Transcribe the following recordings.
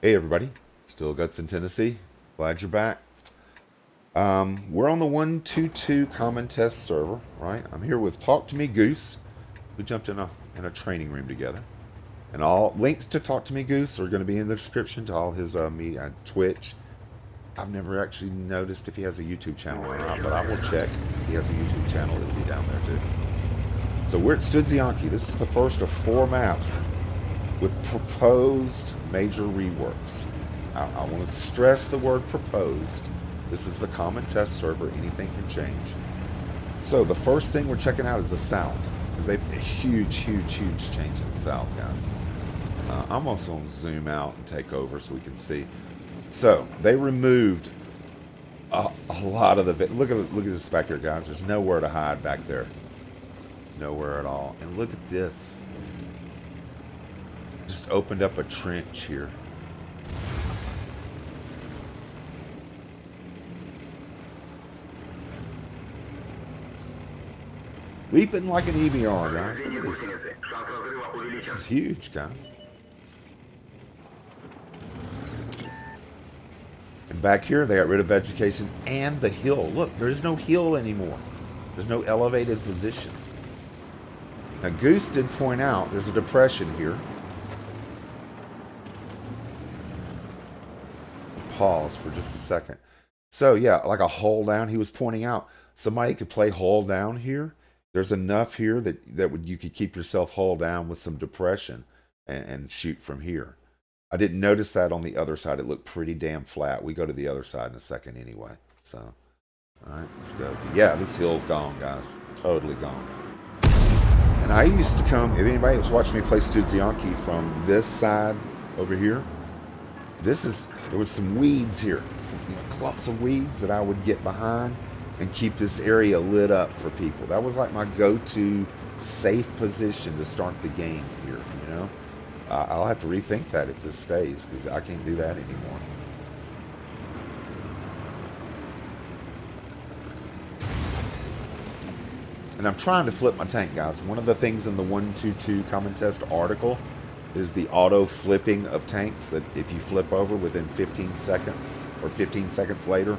Hey everybody, still Guts in Tennessee. Glad you're back. We're on the 122 common test server, right? I'm here with Talk to Me Goose. We jumped in a training room together, and all links to Talk to Me Goose are going to be in the description to all his media, Twitch. I've never actually noticed if he has a YouTube channel or not, but I will check. If he has a YouTube channel, it'll be down there too. So we're at Studzianki. This is the first of 4 maps with proposed major reworks. I want to stress the word proposed. This is the common test server. Anything can change. So the first thing we're checking out is the south, because they've a huge change in the south, guys. I'm also going to zoom out and take over so we can see. So they removed a lot of the. Look at this back here, guys. There's nowhere to hide back there. Nowhere at all. And look at this. Just opened up a trench here. Leaping like an EBR, guys. Look at this. This is huge, guys. And back here, they got rid of vegetation and the hill. Look, there is no hill anymore. There's no elevated position. Now, Goose did point out there's a depression here. Pause for just a second. So, yeah, like a hole down. He was pointing out somebody could play hole down here. There's enough here that you could keep yourself hull down with some depression and shoot from here. I didn't notice that on the other side. It looked pretty damn flat. We go to the other side in a second anyway. So, all right, let's go. But yeah, this hill's gone, guys. Totally gone. And I used to come, if anybody was watching me play Studzianki from this side over here, there was some weeds here. Some, clumps of weeds that I would get behind and keep this area lit up for people. That was like my go-to safe position to start the game here, I'll have to rethink that if this stays, because I can't do that anymore. And I'm trying to flip my tank, guys. One of the things in the 122 Common Test article is the auto flipping of tanks, that if you flip over within 15 seconds or 15 seconds later,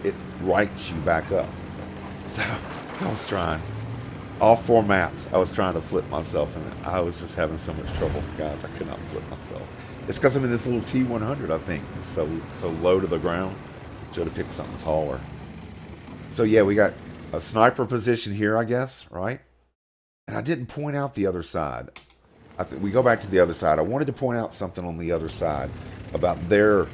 it rights you back up. So I was trying all 4 maps. I was trying to flip myself, and I was just having so much trouble, guys. I could not flip myself. It's because I'm in this little T100. I think it's so low to the ground. Should have picked something taller. So yeah, we got a sniper position here, I guess, right? And I didn't point out the other side. I think we go back to the other side. I wanted to point out something on the other side about their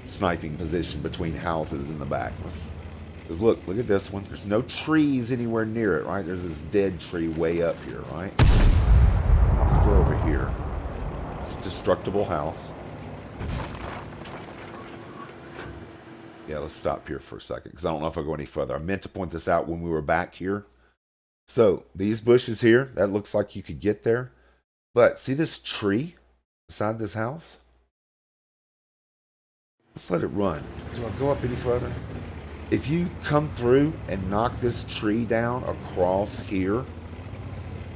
sniping position between houses in the back. Because look at this one. There's no trees anywhere near it, right? There's this dead tree way up here, right? Let's go over here. It's a destructible house. Yeah, let's stop here for a second, because I don't know if I'll go any further. I meant to point this out when we were back here. So these bushes here, that looks like you could get there. But see this tree beside this house? Let's let it run. Do I go up any further? If you come through and knock this tree down across here,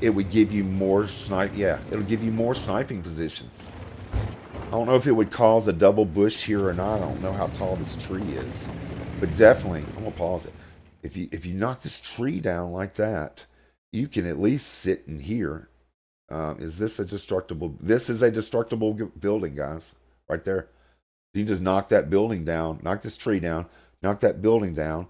it would give you more it'll give you more sniping positions. I don't know if it would cause a double bush here or not. I don't know how tall this tree is. But definitely, I'm going to pause it. If you knock this tree down like that, you can at least sit in here. Is this a destructible? This is a destructible building, guys. Right there. You can just knock that building down, knock this tree down, knock that building down,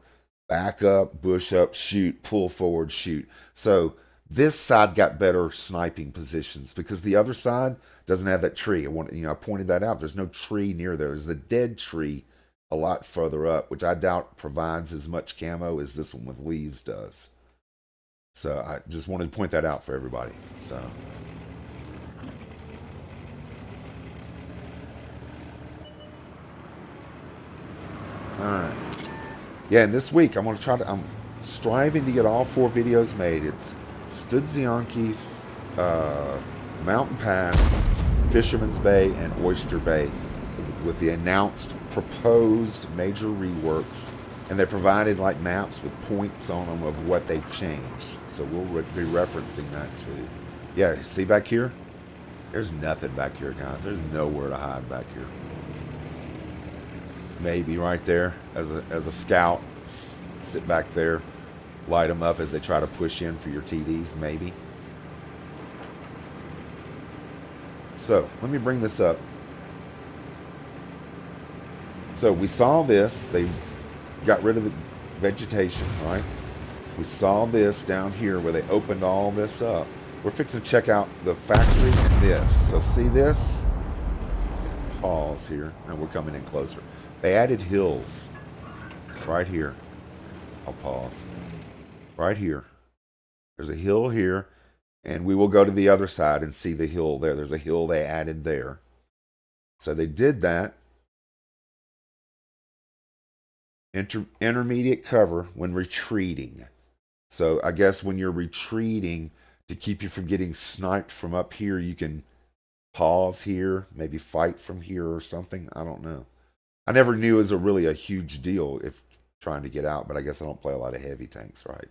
back up, bush up, shoot, pull forward, shoot. So this side got better sniping positions because the other side doesn't have that tree. I pointed that out. There's no tree near there. There's the dead tree a lot further up, which I doubt provides as much camo as this one with leaves does. So I just wanted to point that out for everybody. So. Alright. Yeah, and this week I'm striving to get all 4 videos made. It's Studzianki, Mountain Pass, Fisherman's Bay, and Oyster Bay with the announced proposed major reworks. And they provided like maps with points on them of what they changed. So we'll be referencing that too. Yeah, see back here? There's nothing back here, guys. There's nowhere to hide back here. maybe right there as a scout. Sit back there, light them up as they try to push in for your TDs, maybe. So let me bring this up. So we saw this. They got rid of the vegetation, right? We saw this down here where they opened all this up. We're fixing to check out the factory and this. So see this? Pause here. And we're coming in closer. They added hills right here. I'll pause. Right here. There's a hill here. And we will go to the other side and see the hill there. There's a hill they added there. So they did that. Intermediate cover when retreating. So I guess when you're retreating, to keep you from getting sniped from up here, you can pause here, maybe fight from here or something. I don't know. I never knew it was really a huge deal if trying to get out, but I guess I don't play a lot of heavy tanks, right?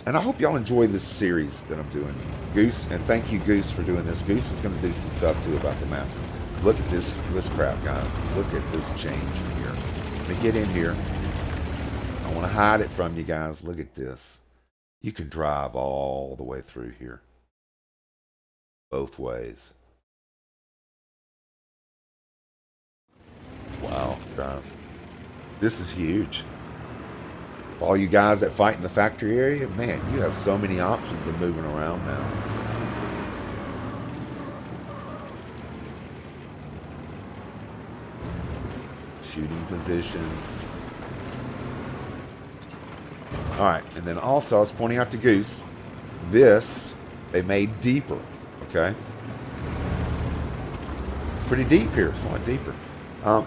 And I hope y'all enjoy this series that I'm doing. Goose, and thank you, Goose, for doing this. Goose is going to do some stuff, too, about the maps. Look at this crap, guys. Look at this change in here. Let me get in here. I want to hide it from you guys. Look at this. You can drive all the way through here. Both ways. Wow, guys. This is huge. All you guys that fight in the factory area, man, you have so many options of moving around now. Shooting positions. All right, and then also I was pointing out to Goose, this they made deeper, okay? Pretty deep here, it's a lot deeper.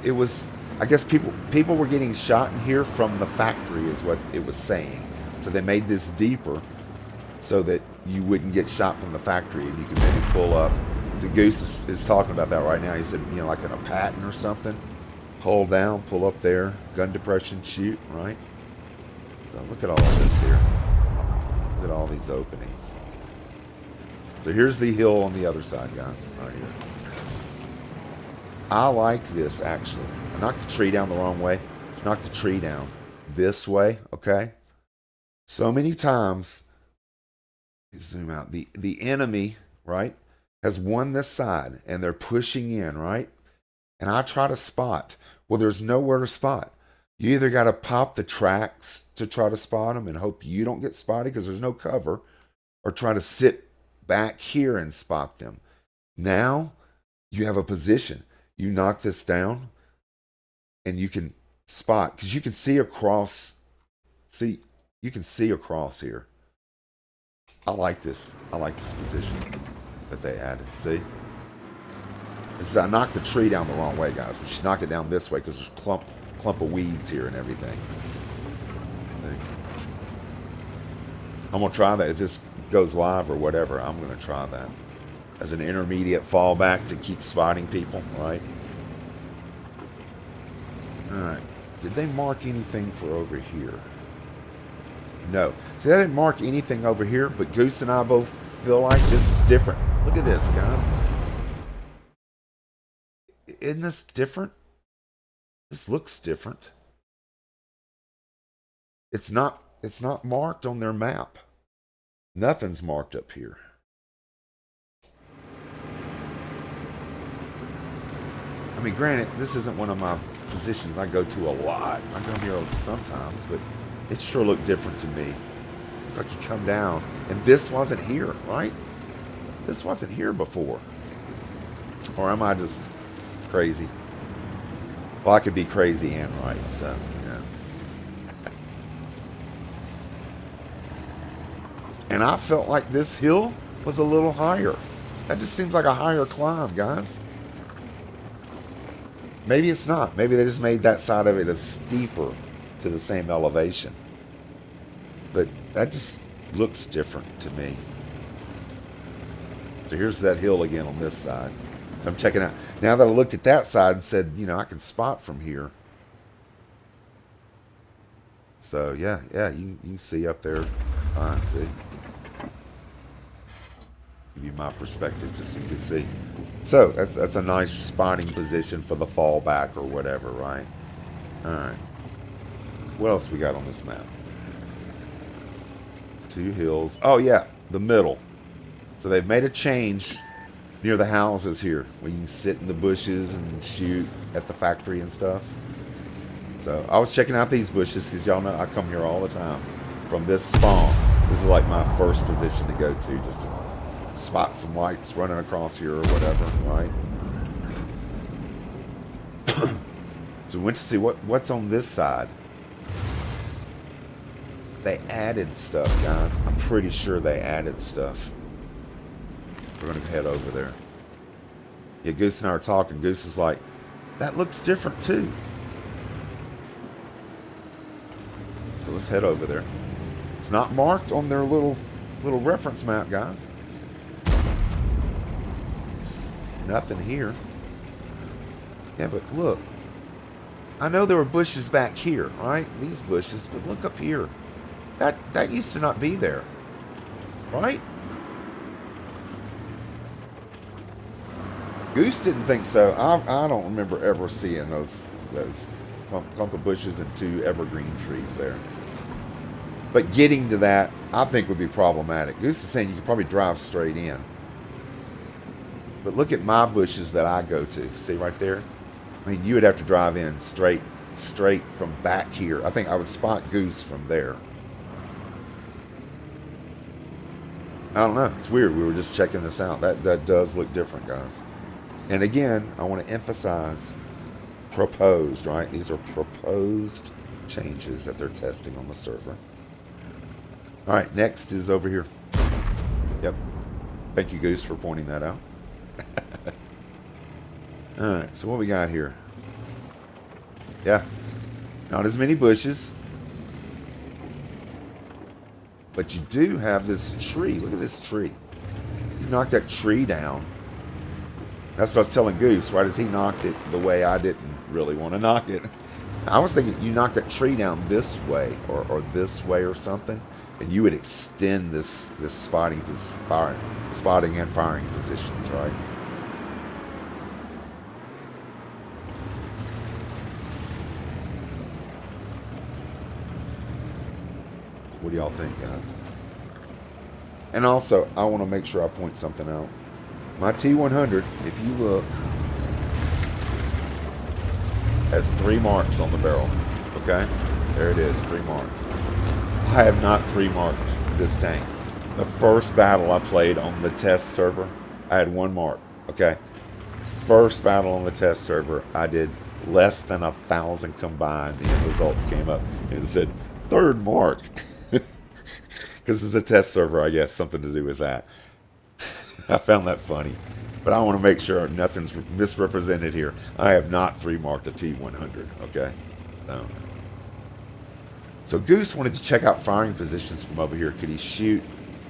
It was, I guess people were getting shot in here from the factory is what it was saying. So they made this deeper so that you wouldn't get shot from the factory and you could maybe pull up. So Goose is talking about that right now. He said, you know, like in a pattern or something. Pull down, pull up there, gun depression, shoot, right? So look at all of this here. Look at all these openings. So here's the hill on the other side, guys, right here. I like this, actually. I knocked the tree down the wrong way. Let's knock the tree down this way, okay? So many times, zoom out, the enemy, right, has won this side, and they're pushing in, right? And I try to spot. Well, there's nowhere to spot. You either got to pop the tracks to try to spot them and hope you don't get spotted because there's no cover, or try to sit back here and spot them. Now, you have a position. You knock this down, and you can spot, because you can see across. See, you can see across here. I like this. I like this position that they added. See? This is, I knocked the tree down the wrong way, guys. We should knock it down this way because there's a clump of weeds here and everything. See? I'm going to try that. If this goes live or whatever, I'm going to try that as an intermediate fallback to keep spotting people, right? All right. Did they mark anything for over here? No. See, they didn't mark anything over here, but Goose and I both feel like this is different. Look at this, guys. Isn't this different? This looks different. It's not marked on their map. Nothing's marked up here. I mean, granted, this isn't one of my positions I go to a lot. I go here sometimes, but it sure looked different to me. Like you come down, and this wasn't here, right? This wasn't here before. Or am I just crazy? Well, I could be crazy and right, so, you know. And I felt like this hill was a little higher. That just seems like a higher climb, guys. Maybe it's not. Maybe they just made that side of it as steeper to the same elevation. But that just looks different to me. So here's that hill again on this side. So I'm checking out. Now that I looked at that side and said, you know, I can spot from here. So yeah, you can see up there. Fine, see. Give you my perspective just so you can see. So that's a nice spotting position for the fallback or whatever, right? All right. What else we got on this map? Two hills. Oh yeah, the middle. So they've made a change near the houses here, where you can sit in the bushes and shoot at the factory and stuff. So I was checking out these bushes because y'all know I come here all the time from this spawn. This is like my first position to go to, just to spot some whites running across here or whatever, right? So we went to see what's on this side. They added stuff, guys. I'm pretty sure they added stuff. We're going to head over there. Yeah, Goose and I are talking. Goose is like, that looks different too. So let's head over there. It's not marked on their little reference map, guys. It's nothing here. Yeah, but look. I know there were bushes back here, right? These bushes, but look up here. That used to not be there, right? Goose didn't think so. I don't remember ever seeing those clump of bushes and two evergreen trees there. But getting to that, I think, would be problematic. Goose is saying you could probably drive straight in. But look at my bushes that I go to. See right there? I mean, you would have to drive in straight from back here. I think I would spot Goose from there. I don't know. It's weird. We were just checking this out. That does look different, guys. And again, I want to emphasize proposed, right? These are proposed changes that they're testing on the server. All right, next is over here. Yep. Thank you, Goose, for pointing that out. All right, so what we got here? Yeah, not as many bushes. But you do have this tree. Look at this tree. You knocked that tree down. That's what I was telling Goose, right as he knocked it the way I didn't really want to knock it. I was thinking you knocked that tree down this way or this way or something, and you would extend this spotting and firing positions, right? What do y'all think, guys? And also, I want to make sure I point something out. My T100, if you look, has 3 marks on the barrel. Okay? There it is, 3 marks. I have not 3 marked this tank. The first battle I played on the test server, I had 1 mark. Okay? First battle on the test server, I did less than 1,000 combined. The end results came up and it said, 3rd mark. Because it's a test server, I guess, something to do with that. I found that funny. But I want to make sure nothing's misrepresented here. I have not 3 marked a T100, okay? No. So Goose wanted to check out firing positions from over here. Could he shoot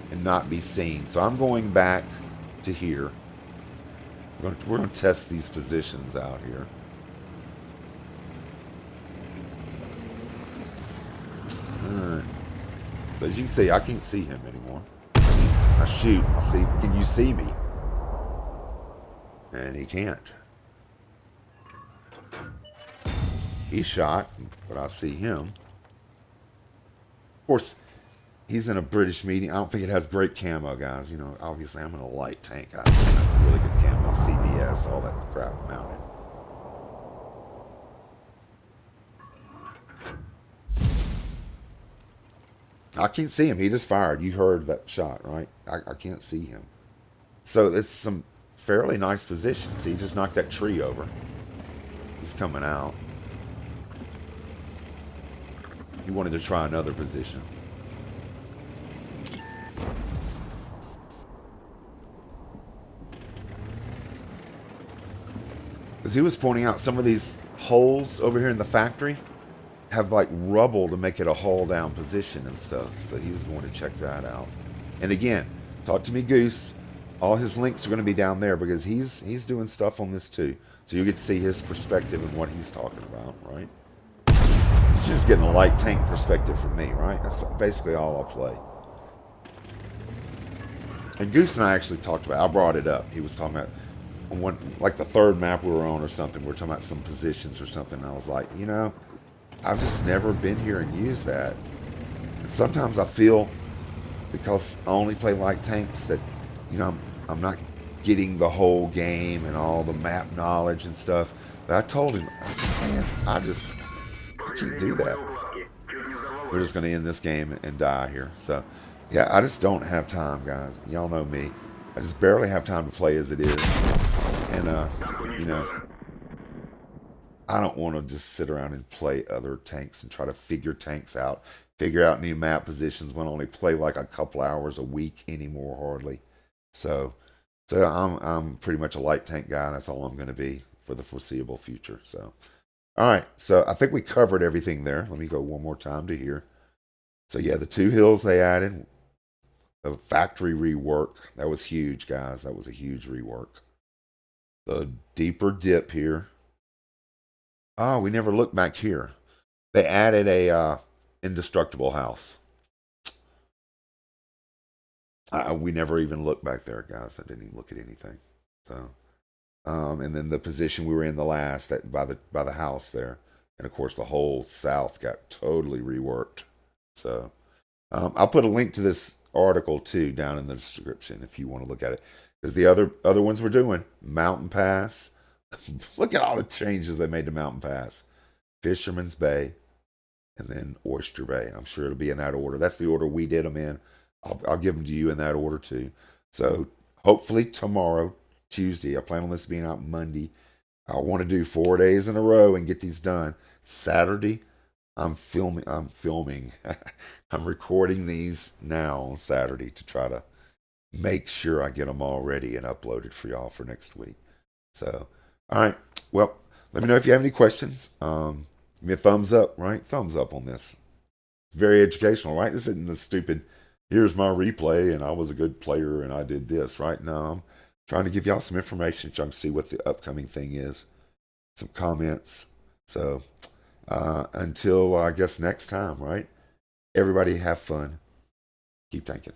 and not be seen? So I'm going back to here. We're going to test these positions out here. Alright. So as you can see, I can't see him anymore. I shoot. See, can you see me? And he can't. He shot, but I see him. Of course, he's in a British medium. I don't think it has great camo, guys. You know, obviously I'm in a light tank. I have really good camo, CVS, all that crap mounted. I can't see him. He just fired. You heard that shot, right? I can't see him. So it's some fairly nice positions. He just knocked that tree over. He's coming out. He wanted to try another position. As he was pointing out, some of these holes over here in the factory have like rubble to make it a hull down position and stuff. So he was going to check that out. And again, talk to me, Goose. All his links are going to be down there because he's doing stuff on this too. So you get to see his perspective and what he's talking about, right? He's just getting a light tank perspective from me, right? That's basically all I play. And Goose and I actually talked about it. I brought it up. He was talking about one like the third map we were on or something. We were talking about some positions or something. And I was like, I've just never been here and used that. And sometimes I feel because I only play light tanks that I'm not getting the whole game and all the map knowledge and stuff. But I told him, I said, man, I can't do that. We're just going to end this game and die here. So, yeah, I just don't have time, guys. Y'all know me. I just barely have time to play as it is. And, you know, I don't want to just sit around and play other tanks and try to figure tanks out, figure out new map positions when I only play like a couple hours a week anymore, hardly. So, so I'm pretty much a light tank guy. And that's all I'm going to be for the foreseeable future. So, all right. So I think we covered everything there. Let me go one more time to here. So yeah, the two hills they added, the factory rework that was huge, guys. That was a huge rework. The deeper dip here. Oh, we never looked back here. They added a indestructible house. We never even looked back there, guys. I didn't even look at anything. So, and then the position we were in the last that by the house there, and of course the whole south got totally reworked. So, I'll put a link to this article too down in the description if you want to look at it. Because the other ones we're doing, Mountain Pass. Look at all the changes they made to Mountain Pass, Fisherman's Bay, and then Oyster Bay. I'm sure it'll be in that order. That's the order we did them in. I'll give them to you in that order too. So hopefully tomorrow, Tuesday. I plan on this being out Monday. I want to do 4 days in a row and get these done. Saturday, I'm filming. I'm filming. I'm recording these now on Saturday to try to make sure I get them all ready and uploaded for y'all for next week. So, all right. Well, let me know if you have any questions. Give me a thumbs up, right? Thumbs up on this. Very educational, right? This isn't the stupid, here's my replay and I was a good player and I did this, right? No, I'm trying to give y'all some information so y'all can see what the upcoming thing is. Some comments. So, until I guess next time, right? Everybody have fun. Keep thinking.